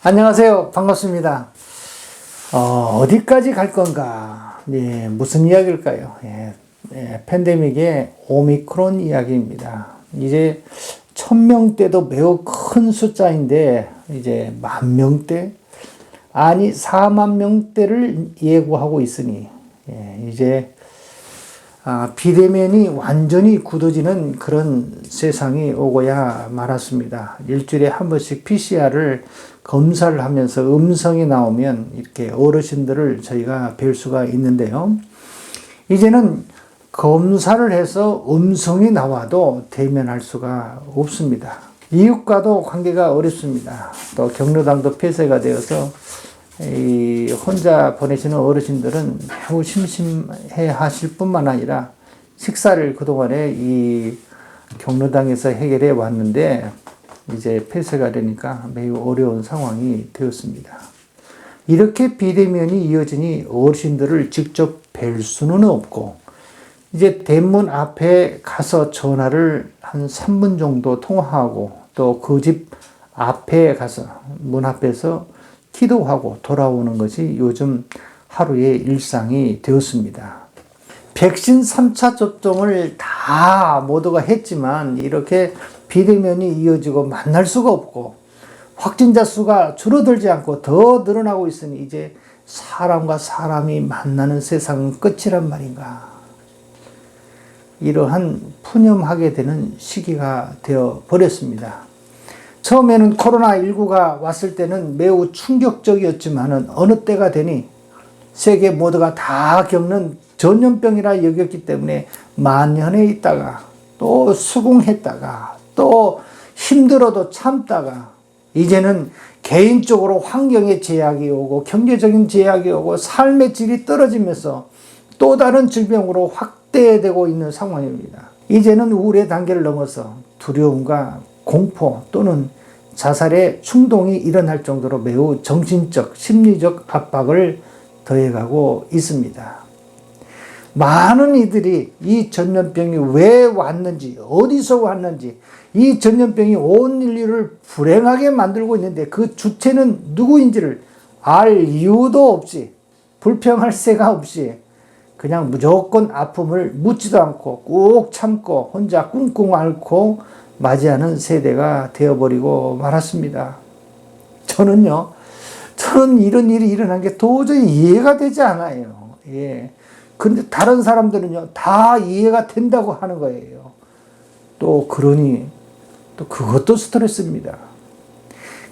안녕하세요. 반갑습니다. 어디까지 갈 건가? 네, 무슨 이야기일까요? 팬데믹의 오미크론 이야기입니다. 이제 1000명대도 매우 큰 숫자인데, 이제 10,000명대? 아니, 40,000명대를 예고하고 있으니, 이제, 비대면이 완전히 굳어지는 그런 세상이 오고야 말았습니다. 일주일에 한 번씩 PCR을 검사를 하면서 음성이 나오면 이렇게 어르신들을 저희가 뵐 수가 있는데요. 이제는 검사를 해서 음성이 나와도 대면할 수가 없습니다. 이웃과도 관계가 어렵습니다. 또 경로당도 폐쇄가 되어서 혼자 보내시는 어르신들은 매우 심심해 하실 뿐만 아니라 식사를 그동안에 이 경로당에서 해결해 왔는데 이제 폐쇄가 되니까 매우 어려운 상황이 되었습니다. 이렇게 비대면이 이어지니 어르신들을 직접 뵐 수는 없고 이제 대문 앞에 가서 전화를 한 3분 정도 통화하고 또 그 집 앞에 가서 문 앞에서 기도하고 돌아오는 것이 요즘 하루의 일상이 되었습니다. 백신 3차 접종을 다 모두가 했지만 이렇게 비대면이 이어지고 만날 수가 없고 확진자 수가 줄어들지 않고 더 늘어나고 있으니 이제 사람과 사람이 만나는 세상은 끝이란 말인가. 이러한 푸념하게 되는 시기가 되어 버렸습니다. 처음에는 코로나19가 왔을 때는 매우 충격적이었지만 어느 때가 되니 세계 모두가 다 겪는 전염병이라 여겼기 때문에 만연해 있다가 또 수긍했다가 또 힘들어도 참다가 이제는 개인적으로 환경의 제약이 오고 경제적인 제약이 오고 삶의 질이 떨어지면서 또 다른 질병으로 확대되고 있는 상황입니다. 이제는 우울의 단계를 넘어서 두려움과 공포 또는 자살의 충동이 일어날 정도로 매우 정신적, 심리적 압박을 더해가고 있습니다. 많은 이들이 이 전염병이 왜 왔는지, 어디서 왔는지, 이 전염병이 온 인류를 불행하게 만들고 있는데 그 주체는 누구인지를 알 이유도 없이, 불평할 새가 없이 그냥 무조건 아픔을 묻지도 않고 꾹 참고 혼자 꿍꿍 앓고 맞이하는 세대가 되어버리고 말았습니다. 저는 이런 일이 일어난 게 도저히 이해가 되지 않아요. 그런데 다른 사람들은요, 다 이해가 된다고 하는 거예요. 또 그러니, 또 그것도 스트레스입니다.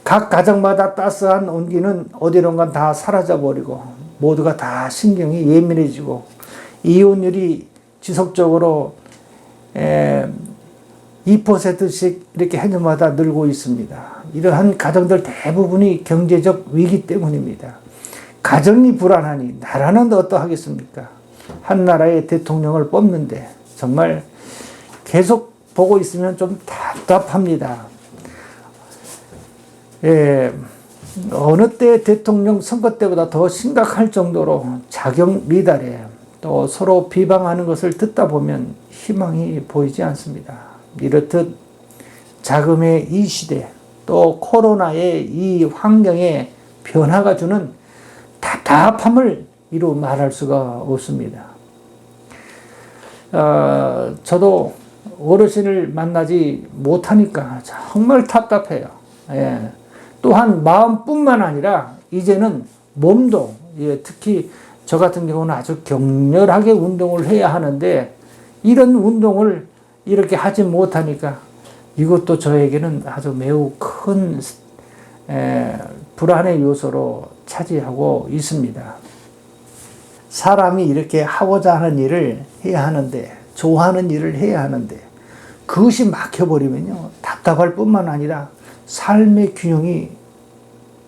각 가정마다 따스한 온기는 어디론가 다 사라져버리고, 모두가 다 신경이 예민해지고, 이혼율이 지속적으로 2%씩 이렇게 해년마다 늘고 있습니다. 이러한 가정들 대부분이 경제적 위기 때문입니다. 가정이 불안하니 나라는 어떠하겠습니까? 한 나라의 대통령을 뽑는데 정말 계속 보고 있으면 좀 답답합니다. 어느 때 대통령 선거 때보다 더 심각할 정도로 자격 미달에 또 서로 비방하는 것을 듣다 보면 희망이 보이지 않습니다. 이렇듯 자금의 이 시대 또 코로나의 이 환경의 변화가 주는 답답함을 이루 말할 수가 없습니다. 저도 어르신을 만나지 못하니까 정말 답답해요. 또한 마음뿐만 아니라 이제는 몸도 특히 저 같은 경우는 아주 격렬하게 운동을 해야 하는데 이런 운동을 이렇게 하지 못하니까 이것도 저에게는 아주 매우 큰 불안의 요소로 차지하고 있습니다. 사람이 이렇게 하고자 하는 일을 해야 하는데, 좋아하는 일을 해야 하는데 그것이 막혀버리면요, 답답할 뿐만 아니라 삶의 균형이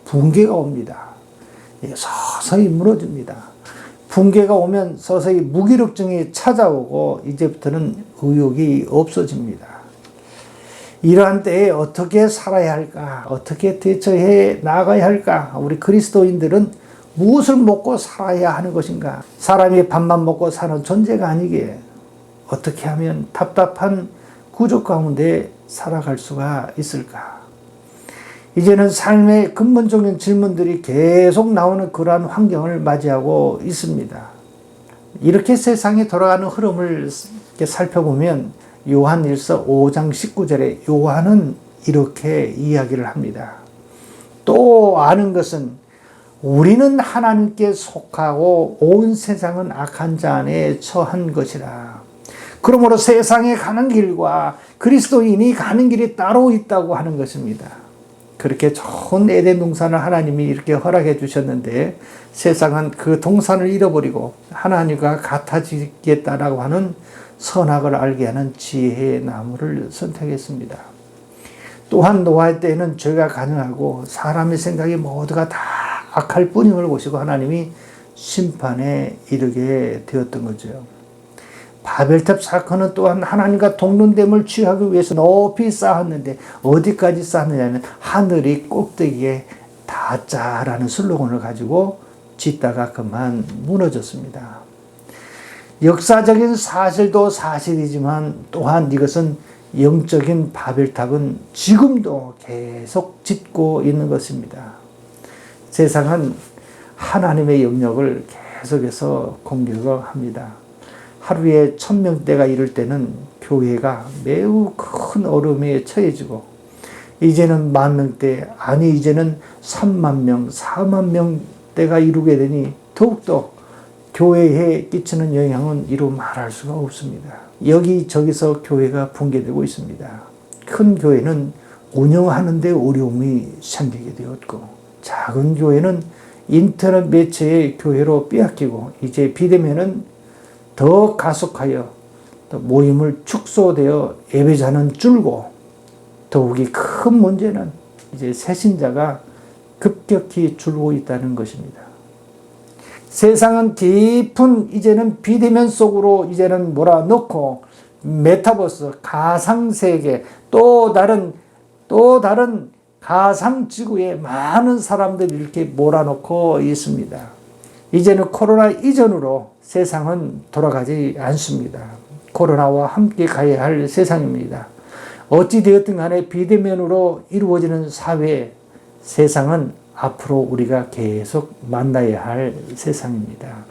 붕괴가 옵니다. 서서히 무너집니다. 붕괴가 오면 서서히 무기력증이 찾아오고 이제부터는 의욕이 없어집니다. 이러한 때에 어떻게 살아야 할까? 어떻게 대처해 나가야 할까? 우리 그리스도인들은 무엇을 먹고 살아야 하는 것인가? 사람이 밥만 먹고 사는 존재가 아니기에 어떻게 하면 답답한 구조 가운데 살아갈 수가 있을까? 이제는 삶의 근본적인 질문들이 계속 나오는 그러한 환경을 맞이하고 있습니다. 이렇게 세상이 돌아가는 흐름을 이렇게 살펴보면 요한일서 5장 19절에 요한은 이렇게 이야기를 합니다. 또 아는 것은 우리는 하나님께 속하고 온 세상은 악한 자 안에 처한 것이라. 그러므로 세상에 가는 길과 그리스도인이 가는 길이 따로 있다고 하는 것입니다. 그렇게 좋은 에덴 동산을 하나님이 이렇게 허락해 주셨는데 세상은 그 동산을 잃어버리고 하나님과 같아지겠다라고 하는 선악을 알게 하는 지혜의 나무를 선택했습니다. 또한 노아의 때에는 죄가 가능하고 사람의 생각이 모두가 다 악할 뿐임을 보시고 하나님이 심판에 이르게 되었던 거죠. 바벨탑 사건은 또한 하나님과 동등됨을 취하기 위해서 높이 쌓았는데 어디까지 쌓느냐면 하늘이 꼭대기에 닿자라는 슬로건을 가지고 짓다가 그만 무너졌습니다. 역사적인 사실도 사실이지만 또한 이것은 영적인 바벨탑은 지금도 계속 짓고 있는 것입니다. 세상은 하나님의 영역을 계속해서 공격을 합니다. 하루에 1000명대가 이를 때는 교회가 매우 큰 어려움에 처해지고 이제는 10,000명대 아니 이제는 30,000명, 40,000명대가 이루게 되니 더욱더 교회에 끼치는 영향은 이루 말할 수가 없습니다. 여기저기서 교회가 붕괴되고 있습니다. 큰 교회는 운영하는 데 어려움이 생기게 되었고 작은 교회는 인터넷 매체의 교회로 빼앗기고 이제 비대면은 더 가속하여 모임을 축소되어 예배자는 줄고 더욱이 큰 문제는 이제 새신자가 급격히 줄고 있다는 것입니다. 세상은 깊은 이제는 비대면 속으로 이제는 몰아넣고 메타버스, 가상세계 또 다른 가상지구에 많은 사람들이 이렇게 몰아넣고 있습니다. 이제는 코로나 이전으로 세상은 돌아가지 않습니다. 코로나와 함께 가야 할 세상입니다. 어찌되었든 간에 비대면으로 이루어지는 사회, 세상은 앞으로 우리가 계속 만나야 할 세상입니다.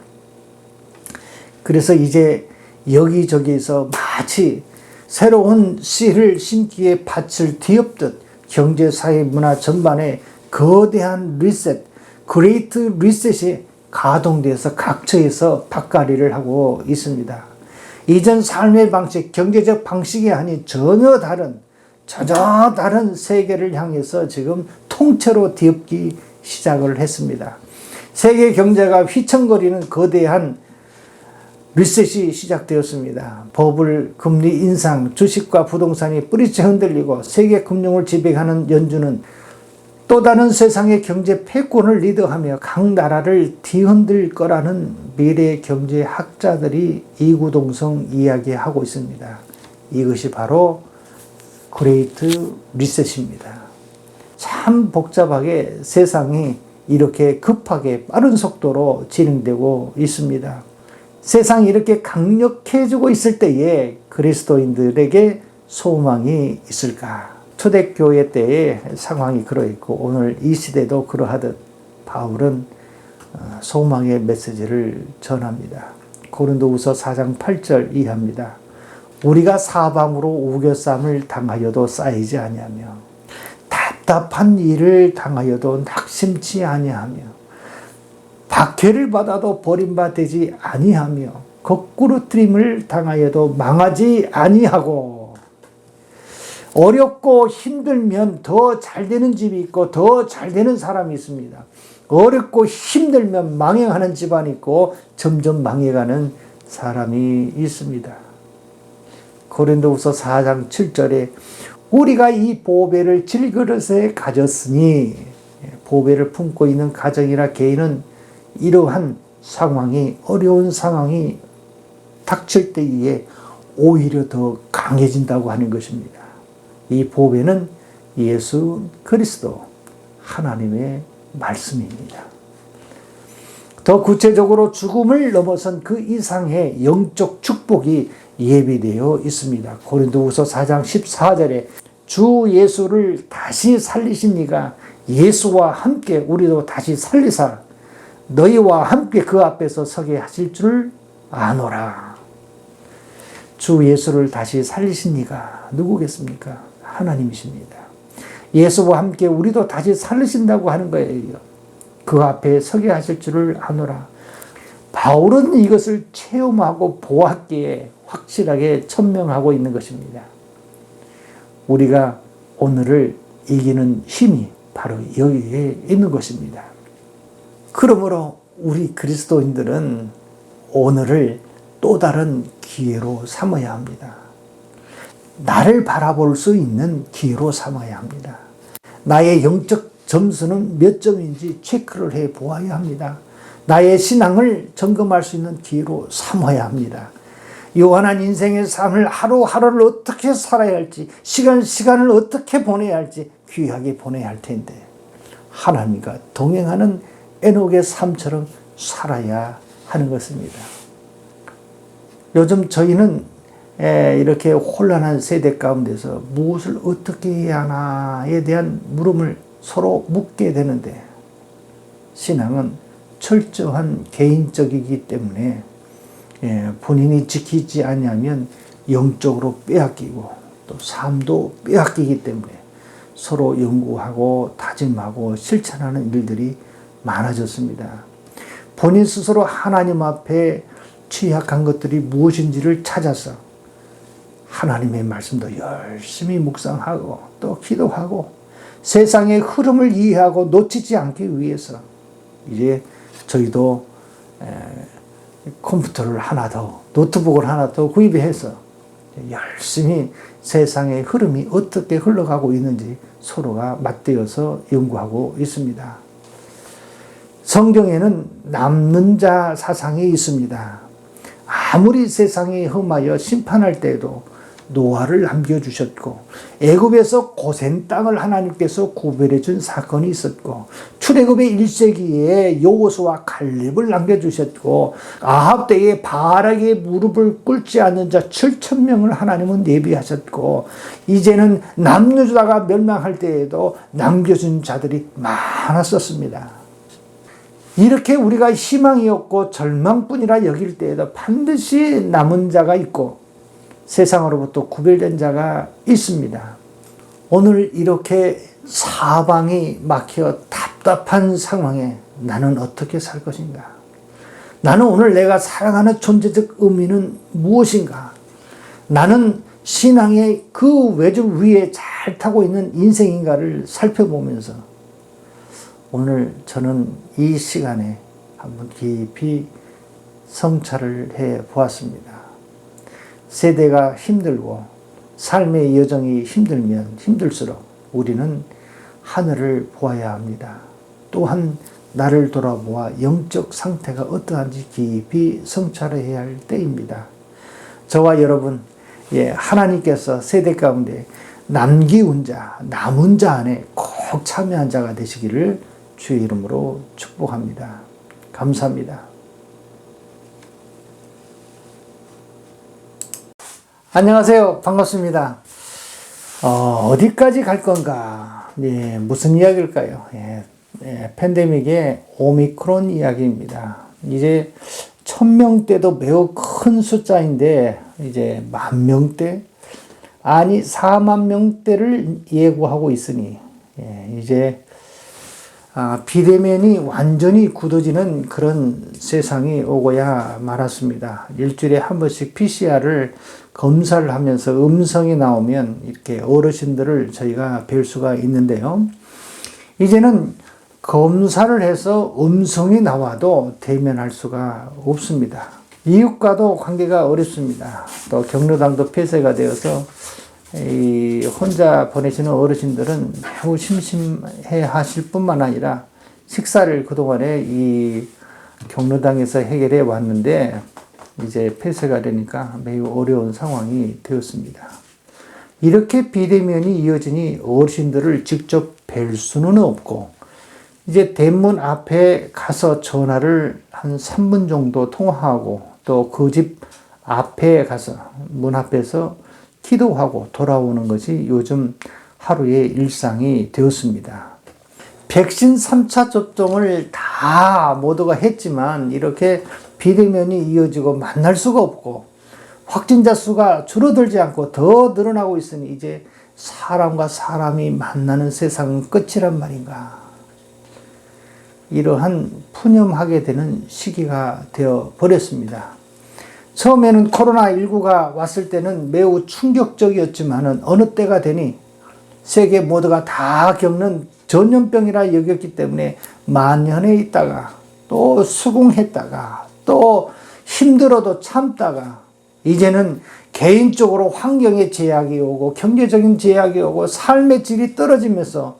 그래서 이제 여기저기서 마치 새로운 씨를 심기에 밭을 뒤엎듯 경제, 사회, 문화 전반에 거대한 리셋, 그레이트 리셋이 가동돼서 각처에서 밭갈이를 하고 있습니다. 이전 삶의 방식, 경제적 방식이 아닌 전혀 다른 세계를 향해서 지금 통째로 뒤엎기 시작을 했습니다. 세계 경제가 휘청거리는 거대한 리셋이 시작되었습니다. 버블, 금리 인상, 주식과 부동산이 뿌리째 흔들리고 세계 금융을 지배하는 연준은 또 다른 세상의 경제 패권을 리더하며 각 나라를 뒤흔들 거라는 미래 경제학자들이 이구동성 이야기하고 있습니다. 이것이 바로 그레이트 리셋입니다. 참 복잡하게 세상이 이렇게 급하게 빠른 속도로 진행되고 있습니다. 세상이 이렇게 강력해지고 있을 때에 그리스도인들에게 소망이 있을까? 초대교회 때의 상황이 그러했고 오늘 이 시대도 그러하듯 바울은 소망의 메시지를 전합니다. 고린도후서 4장 8절 이하입니다. 우리가 사방으로 우겨쌈을 당하여도 쌓이지 아니하며 답답한 일을 당하여도 낙심치 아니하며 박해를 받아도 버림받지 아니하며 거꾸로뜨림을 당하여도 망하지 아니하고 어렵고 힘들면 더 잘되는 집이 있고 더 잘되는 사람이 있습니다. 어렵고 힘들면 망해가는 집안이 있고 점점 망해가는 사람이 있습니다. 고린도후서 4장 7절에 우리가 이 보배를 질그릇에 가졌으니 보배를 품고 있는 가정이나 개인은 이러한 상황이 어려운 상황이 닥칠 때에 오히려 더 강해진다고 하는 것입니다. 이 보배는 예수 그리스도 하나님의 말씀입니다. 더 구체적으로 죽음을 넘어선 그 이상의 영적 축복이 예비되어 있습니다. 고린도후서 4장 14절에 주 예수를 다시 살리신 이가 예수와 함께 우리도 다시 살리사 너희와 함께 그 앞에서 서게 하실 줄 아노라. 주 예수를 다시 살리신 이가 누구겠습니까? 하나님이십니다. 예수와 함께 우리도 다시 살리신다고 하는 거예요. 그 앞에 서게 하실 줄을 아노라. 바울은 이것을 체험하고 보았기에 확실하게 천명하고 있는 것입니다. 우리가 오늘을 이기는 힘이 바로 여기에 있는 것입니다. 그러므로 우리 그리스도인들은 오늘을 또 다른 기회로 삼아야 합니다. 나를 바라볼 수 있는 기회로 삼아야 합니다. 나의 영적 점수는 몇 점인지 체크를 해 보아야 합니다. 나의 신앙을 점검할 수 있는 기회로 삼아야 합니다. 요한한 인생의 삶을 하루하루를 어떻게 살아야 할지, 시간을 어떻게 보내야 할지 귀하게 보내야 할 텐데 하나님과 동행하는 에녹의 삶처럼 살아야 하는 것입니다. 요즘 저희는 이렇게 혼란한 세대 가운데서 무엇을 어떻게 해야 하나에 대한 물음을 서로 묻게 되는데 신앙은 철저한 개인적이기 때문에 본인이 지키지 않으면 영적으로 빼앗기고 또 삶도 빼앗기기 때문에 서로 연구하고 다짐하고 실천하는 일들이 많아졌습니다. 본인 스스로 하나님 앞에 취약한 것들이 무엇인지를 찾아서 하나님의 말씀도 열심히 묵상하고 또 기도하고 세상의 흐름을 이해하고 놓치지 않기 위해서 이제 저희도 컴퓨터를 하나 더, 노트북을 하나 더 구입해서 열심히 세상의 흐름이 어떻게 흘러가고 있는지 서로가 맞대어서 연구하고 있습니다. 성경에는 남는 자 사상이 있습니다. 아무리 세상이 험하여 심판할 때에도 노아를 남겨주셨고 애굽에서 고센 땅을 하나님께서 구별해 준 사건이 있었고 출애굽의 1세기에 여호수아 갈렙을 남겨주셨고 아합 때에 바알에게 무릎을 꿇지 않는 자 7,000명을 하나님은 예비하셨고 이제는 남유다가 멸망할 때에도 남겨준 자들이 많았었습니다. 이렇게 우리가 희망이 없고 절망뿐이라 여길 때에도 반드시 남은 자가 있고 세상으로부터 구별된 자가 있습니다. 오늘 이렇게 사방이 막혀 답답한 상황에 나는 어떻게 살 것인가? 나는 오늘 내가 살아가는 존재적 의미는 무엇인가? 나는 신앙의 그 외줄 위에 잘 타고 있는 인생인가를 살펴보면서 오늘 저는 이 시간에 한번 깊이 성찰을 해 보았습니다. 세대가 힘들고 삶의 여정이 힘들면 힘들수록 우리는 하늘을 보아야 합니다. 또한 나를 돌아보아 영적 상태가 어떠한지 깊이 성찰해야 할 때입니다. 저와 여러분, 하나님께서 세대 가운데 남기운 자, 남은 자 안에 꼭 참여한 자가 되시기를 주의 이름으로 축복합니다. 감사합니다. 안녕하세요. 반갑습니다. 어디까지 갈 건가? 무슨 이야기일까요? 팬데믹의 오미크론 이야기입니다. 이제 1,000명대도 매우 큰 숫자인데 이제 10,000명대? 아니 40,000명대를 예고하고 있으니 이제 비대면이 완전히 굳어지는 그런 세상이 오고야 말았습니다. 일주일에 한 번씩 PCR을 검사를 하면서 음성이 나오면 이렇게 어르신들을 저희가 뵐 수가 있는데요. 이제는 검사를 해서 음성이 나와도 대면할 수가 없습니다. 이웃과도 관계가 어렵습니다. 또 경로당도 폐쇄가 되어서 혼자 보내시는 어르신들은 매우 심심해 하실 뿐만 아니라 식사를 그동안에 이 경로당에서 해결해 왔는데 이제 폐쇄가 되니까 매우 어려운 상황이 되었습니다. 이렇게 비대면이 이어지니 어르신들을 직접 뵐 수는 없고 이제 대문 앞에 가서 전화를 한 3분 정도 통화하고 또 그 집 앞에 가서 문 앞에서 기도하고 돌아오는 것이 요즘 하루의 일상이 되었습니다. 백신 3차 접종을 다 모두가 했지만 이렇게 비대면이 이어지고 만날 수가 없고 확진자 수가 줄어들지 않고 더 늘어나고 있으니 이제 사람과 사람이 만나는 세상은 끝이란 말인가. 이러한 푸념하게 되는 시기가 되어 버렸습니다. 처음에는 코로나19가 왔을 때는 매우 충격적이었지만 어느 때가 되니 세계 모두가 다 겪는 전염병이라 여겼기 때문에 만연해 있다가 또 수긍했다가 또 힘들어도 참다가 이제는 개인적으로 환경의 제약이 오고 경제적인 제약이 오고 삶의 질이 떨어지면서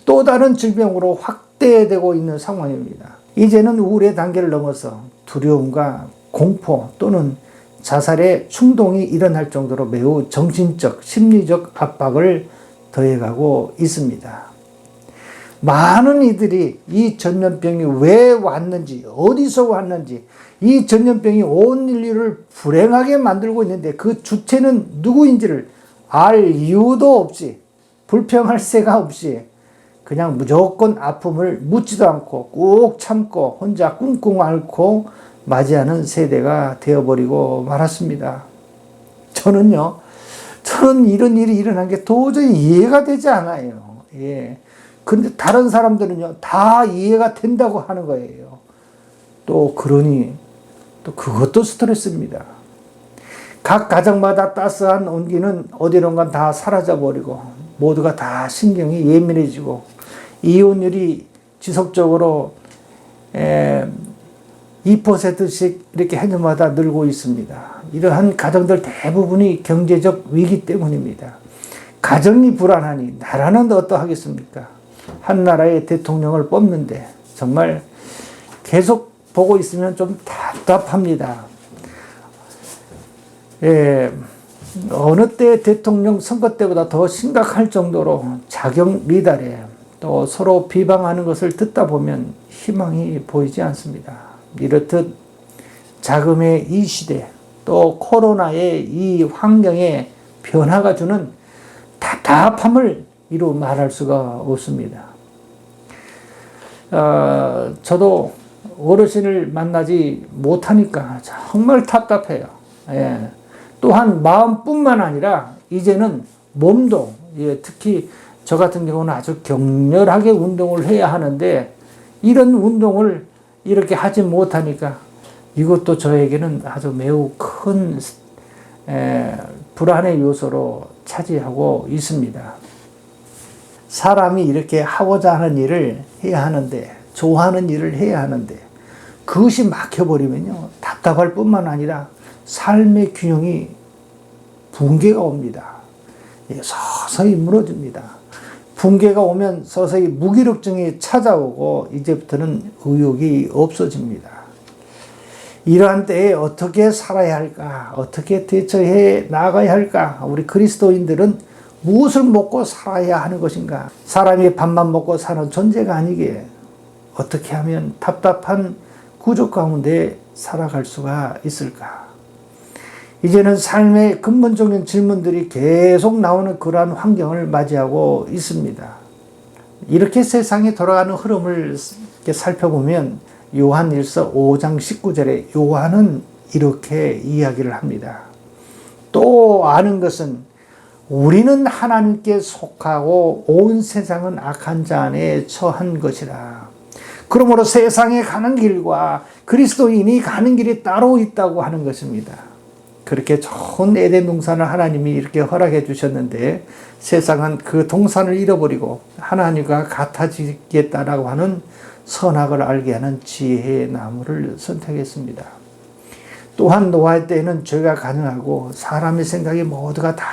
또 다른 질병으로 확대되고 있는 상황입니다. 이제는 우울의 단계를 넘어서 두려움과 공포 또는 자살의 충동이 일어날 정도로 매우 정신적, 심리적 압박을 더해가고 있습니다. 많은 이들이 이 전염병이 왜 왔는지, 어디서 왔는지, 이 전염병이 온 인류를 불행하게 만들고 있는데 그 주체는 누구인지를 알 이유도 없이, 불평할 새가 없이 그냥 무조건 아픔을 묻지도 않고 꾹 참고 혼자 꿍꿍 앓고 맞이하는 세대가 되어버리고 말았습니다. 저는 이런 일이 일어난 게 도저히 이해가 되지 않아요. 예. 그런데 다른 사람들은요, 다 이해가 된다고 하는 거예요. 또 그러니, 또 그것도 스트레스입니다. 각 가정마다 따스한 온기는 어디론가 다 사라져버리고, 모두가 다 신경이 예민해지고, 이혼율이 지속적으로 2%씩 이렇게 해년마다 늘고 있습니다. 이러한 가정들 대부분이 경제적 위기 때문입니다. 가정이 불안하니 나라는 어떠하겠습니까? 한 나라의 대통령을 뽑는데 정말 계속 보고 있으면 좀 답답합니다. 어느 때 대통령 선거 때보다 더 심각할 정도로 자격 미달에 또 서로 비방하는 것을 듣다 보면 희망이 보이지 않습니다. 이렇듯 자금의 이 시대 또 코로나의 이 환경의 변화가 주는 답답함을 이루 말할 수가 없습니다. 저도 어르신을 만나지 못하니까 정말 답답해요. 예. 또한 마음뿐만 아니라 이제는 몸도, 특히 저 같은 경우는 아주 격렬하게 운동을 해야 하는데 이런 운동을 이렇게 하지 못하니까 이것도 저에게는 아주 매우 큰 불안의 요소로 차지하고 있습니다. 사람이 이렇게 하고자 하는 일을 해야 하는데, 좋아하는 일을 해야 하는데 그것이 막혀버리면요, 답답할 뿐만 아니라 삶의 균형이 붕괴가 옵니다. 서서히 무너집니다. 붕괴가 오면 서서히 무기력증이 찾아오고 이제부터는 의욕이 없어집니다. 이러한 때에 어떻게 살아야 할까? 어떻게 대처해 나가야 할까? 우리 그리스도인들은 무엇을 먹고 살아야 하는 것인가? 사람이 밥만 먹고 사는 존재가 아니기에 어떻게 하면 답답한 구조 가운데 살아갈 수가 있을까? 이제는 삶의 근본적인 질문들이 계속 나오는 그러한 환경을 맞이하고 있습니다. 이렇게 세상이 돌아가는 흐름을 이렇게 살펴보면 요한일서 5장 19절에 요한은 이렇게 이야기를 합니다. 또 아는 것은 우리는 하나님께 속하고 온 세상은 악한 자 안에 처한 것이라. 그러므로 세상에 가는 길과 그리스도인이 가는 길이 따로 있다고 하는 것입니다. 그렇게 좋은 에덴 동산을 하나님이 이렇게 허락해 주셨는데 세상은 그 동산을 잃어버리고 하나님과 같아지겠다라고 하는 선악을 알게 하는 지혜의 나무를 선택했습니다. 또한 노아의 때에는 죄가 가능하고 사람의 생각이 모두가 다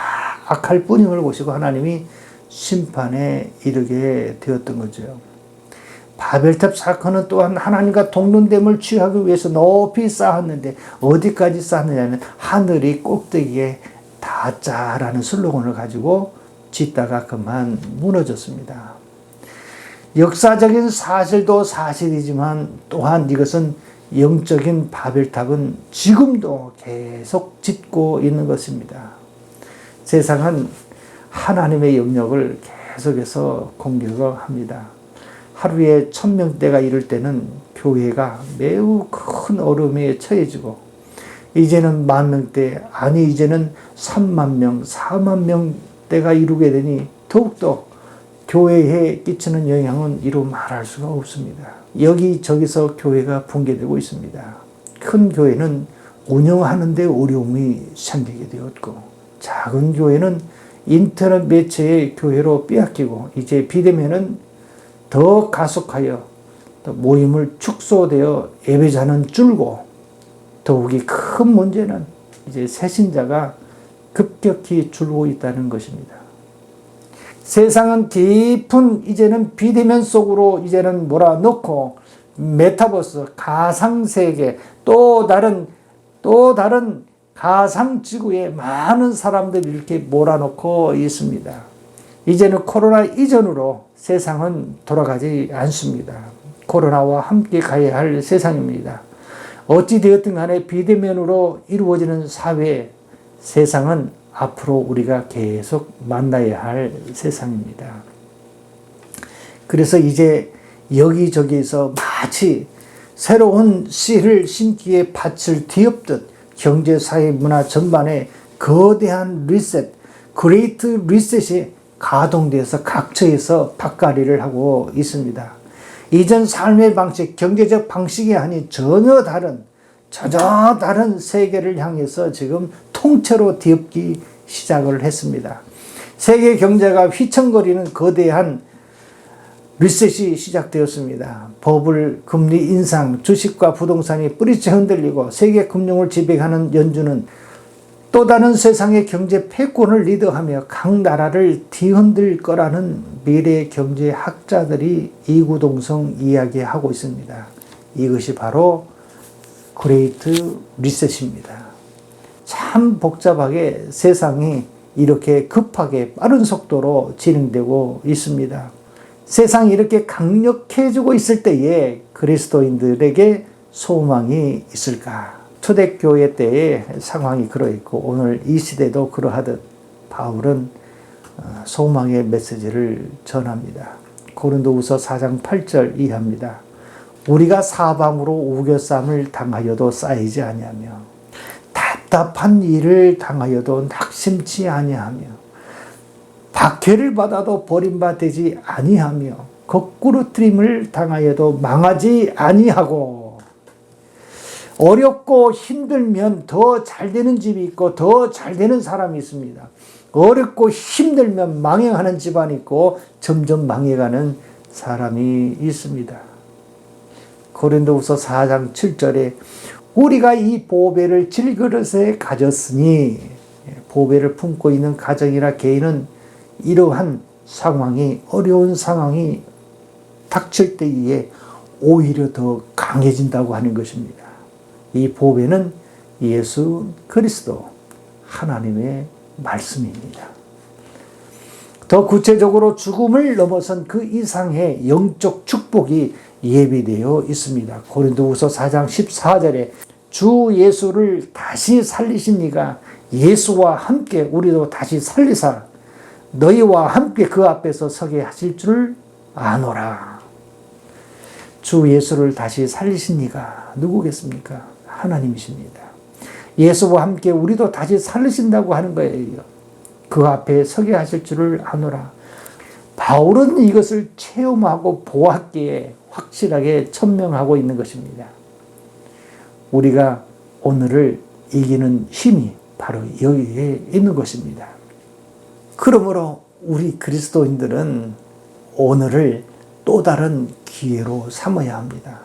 악할 뿐임을 보시고 하나님이 심판에 이르게 되었던 거죠. 바벨탑 사건은 또한 하나님과 동등됨을 취하기 위해서 높이 쌓았는데 어디까지 쌓느냐면 하늘이 꼭대기에 닿자라는 슬로건을 가지고 짓다가 그만 무너졌습니다. 역사적인 사실도 사실이지만 또한 이것은 영적인 바벨탑은 지금도 계속 짓고 있는 것입니다. 세상은 하나님의 영역을 계속해서 공격을 합니다. 하루에 1000명대가 이를 때는 교회가 매우 큰 어려움에 처해지고, 이제는 10,000명대, 아니 이제는 30,000명, 40,000명대가 이루게 되니 더욱더 교회에 끼치는 영향은 이루 말할 수가 없습니다. 여기저기서 교회가 붕괴되고 있습니다. 큰 교회는 운영하는 데 어려움이 생기게 되었고, 작은 교회는 인터넷 매체의 교회로 빼앗기고, 이제 비대면은 더 가속하여 모임을 축소되어 예배자는 줄고, 더욱이 큰 문제는 이제 새신자가 급격히 줄고 있다는 것입니다. 세상은 깊은 이제는 비대면 속으로 이제는 몰아넣고, 메타버스, 가상세계, 또 다른 가상지구에 많은 사람들이 이렇게 몰아넣고 있습니다. 이제는 코로나 이전으로 세상은 돌아가지 않습니다. 코로나와 함께 가야 할 세상입니다. 어찌되었든 간에 비대면으로 이루어지는 사회, 세상은 앞으로 우리가 계속 만나야 할 세상입니다. 그래서 이제 여기저기서 마치 새로운 씨를 심기에 밭을 뒤엎듯 경제, 사회, 문화 전반에 거대한 리셋, 그레이트 리셋이 가동돼서 각처에서 밭갈이를 하고 있습니다. 이전 삶의 방식, 경제적 방식이 아닌 전혀 다른 세계를 향해서 지금 통째로 뒤엎기 시작을 했습니다. 세계 경제가 휘청거리는 거대한 리셋이 시작되었습니다. 버블, 금리 인상, 주식과 부동산이 뿌리째 흔들리고 세계 금융을 지배하는 연준은 또 다른 세상의 경제 패권을 리더하며 각 나라를 뒤흔들 거라는 미래 경제학자들이 이구동성 이야기하고 있습니다. 이것이 바로 그레이트 리셋입니다. 참 복잡하게 세상이 이렇게 급하게 빠른 속도로 진행되고 있습니다. 세상이 이렇게 강력해지고 있을 때에 그리스도인들에게 소망이 있을까? 초대교회 때의 상황이 그러했고 오늘 이 시대도 그러하듯 바울은 소망의 메시지를 전합니다. 고린도후서 4장 8절 이하입니다. 우리가 사방으로 우겨쌈을 당하여도 쌓이지 아니하며 답답한 일을 당하여도 낙심치 아니하며 박해를 받아도 버림받지 아니하며 거꾸로뜨림을 당하여도 망하지 아니하고, 어렵고 힘들면 더 잘되는 집이 있고 더 잘되는 사람이 있습니다. 어렵고 힘들면 망해가는 집안이 있고 점점 망해가는 사람이 있습니다. 고린도후서 4장 7절에 우리가 이 보배를 질그릇에 가졌으니, 보배를 품고 있는 가정이나 개인은 이러한 상황이, 어려운 상황이 닥칠 때에 오히려 더 강해진다고 하는 것입니다. 이 보배는 예수 그리스도 하나님의 말씀입니다. 더 구체적으로 죽음을 넘어선 그 이상의 영적 축복이 예비되어 있습니다. 고린도후서 4장 14절에 주 예수를 다시 살리신 이가 예수와 함께 우리도 다시 살리사 너희와 함께 그 앞에서 서게 하실 줄 아노라. 주 예수를 다시 살리신 이가 누구겠습니까? 하나님이십니다. 예수와 함께 우리도 다시 살리신다고 하는 거예요. 그 앞에 서게 하실 줄을 아노라. 바울은 이것을 체험하고 보았기에 확실하게 천명하고 있는 것입니다. 우리가 오늘을 이기는 힘이 바로 여기에 있는 것입니다. 그러므로 우리 그리스도인들은 오늘을 또 다른 기회로 삼아야 합니다.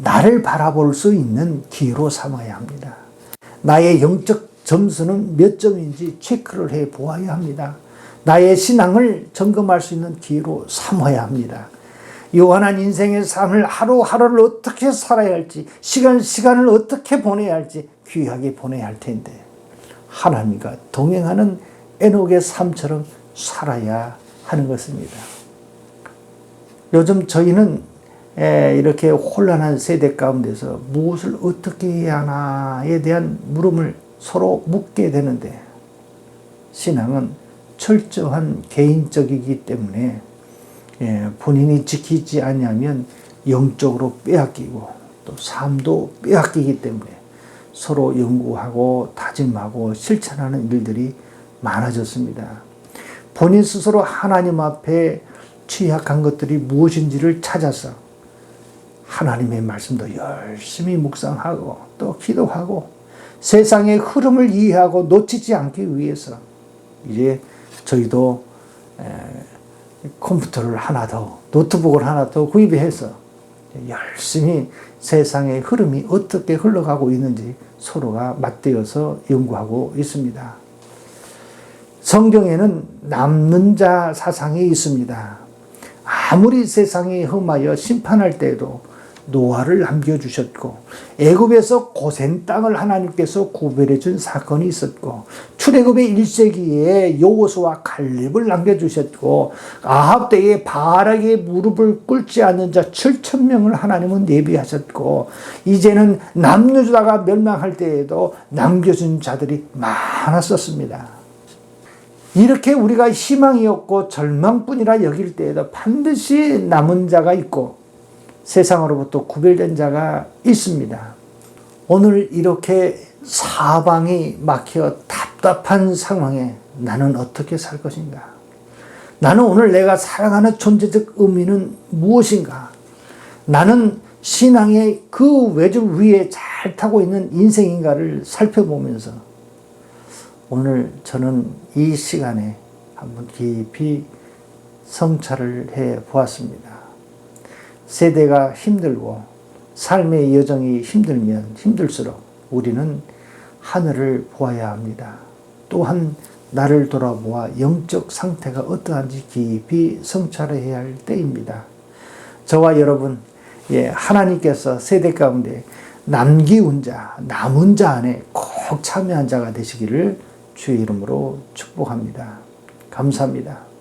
나를 바라볼 수 있는 기회로 삼아야 합니다. 나의 영적 점수는 몇 점인지 체크를 해 보아야 합니다. 나의 신앙을 점검할 수 있는 기회로 삼아야 합니다. 요한한 인생의 삶을 하루하루를 어떻게 살아야 할지, 시간을 어떻게 보내야 할지 귀하게 보내야 할 텐데 하나님과 동행하는 에녹의 삶처럼 살아야 하는 것입니다. 요즘 저희는 이렇게 혼란한 세대 가운데서 무엇을 어떻게 해야 하나에 대한 물음을 서로 묻게 되는데 신앙은 철저한 개인적이기 때문에 본인이 지키지 않으면 영적으로 빼앗기고 또 삶도 빼앗기기 때문에 서로 연구하고 다짐하고 실천하는 일들이 많아졌습니다. 본인 스스로 하나님 앞에 취약한 것들이 무엇인지를 찾아서 하나님의 말씀도 열심히 묵상하고 또 기도하고 세상의 흐름을 이해하고 놓치지 않기 위해서 이제 저희도 컴퓨터를 하나 더, 노트북을 하나 더 구입해서 열심히 세상의 흐름이 어떻게 흘러가고 있는지 서로가 맞대어서 연구하고 있습니다. 성경에는 남는 자 사상이 있습니다. 아무리 세상이 험하여 심판할 때에도 노아를 남겨주셨고 애굽에서 고센 땅을 하나님께서 구별해 준 사건이 있었고 출애굽의 1세기에 여호수아 갈렙을 남겨주셨고 아합 때에 바알에게 무릎을 꿇지 않는 자 7,000명을 하나님은 예비하셨고 이제는 남유다가 멸망할 때에도 남겨준 자들이 많았었습니다. 이렇게 우리가 희망이 없고 절망뿐이라 여길 때에도 반드시 남은 자가 있고 세상으로부터 구별된 자가 있습니다. 오늘 이렇게 사방이 막혀 답답한 상황에 나는 어떻게 살 것인가? 나는 오늘 내가 살아가는 존재적 의미는 무엇인가? 나는 신앙의 그 외줄 위에 잘 타고 있는 인생인가를 살펴보면서 오늘 저는 이 시간에 한번 깊이 성찰을 해 보았습니다. 세대가 힘들고 삶의 여정이 힘들면 힘들수록 우리는 하늘을 보아야 합니다. 또한 나를 돌아보아 영적 상태가 어떠한지 깊이 성찰해야 할 때입니다. 저와 여러분, 하나님께서 세대 가운데 남기운 자, 남은 자 안에 꼭 참여한 자가 되시기를 주의 이름으로 축복합니다. 감사합니다.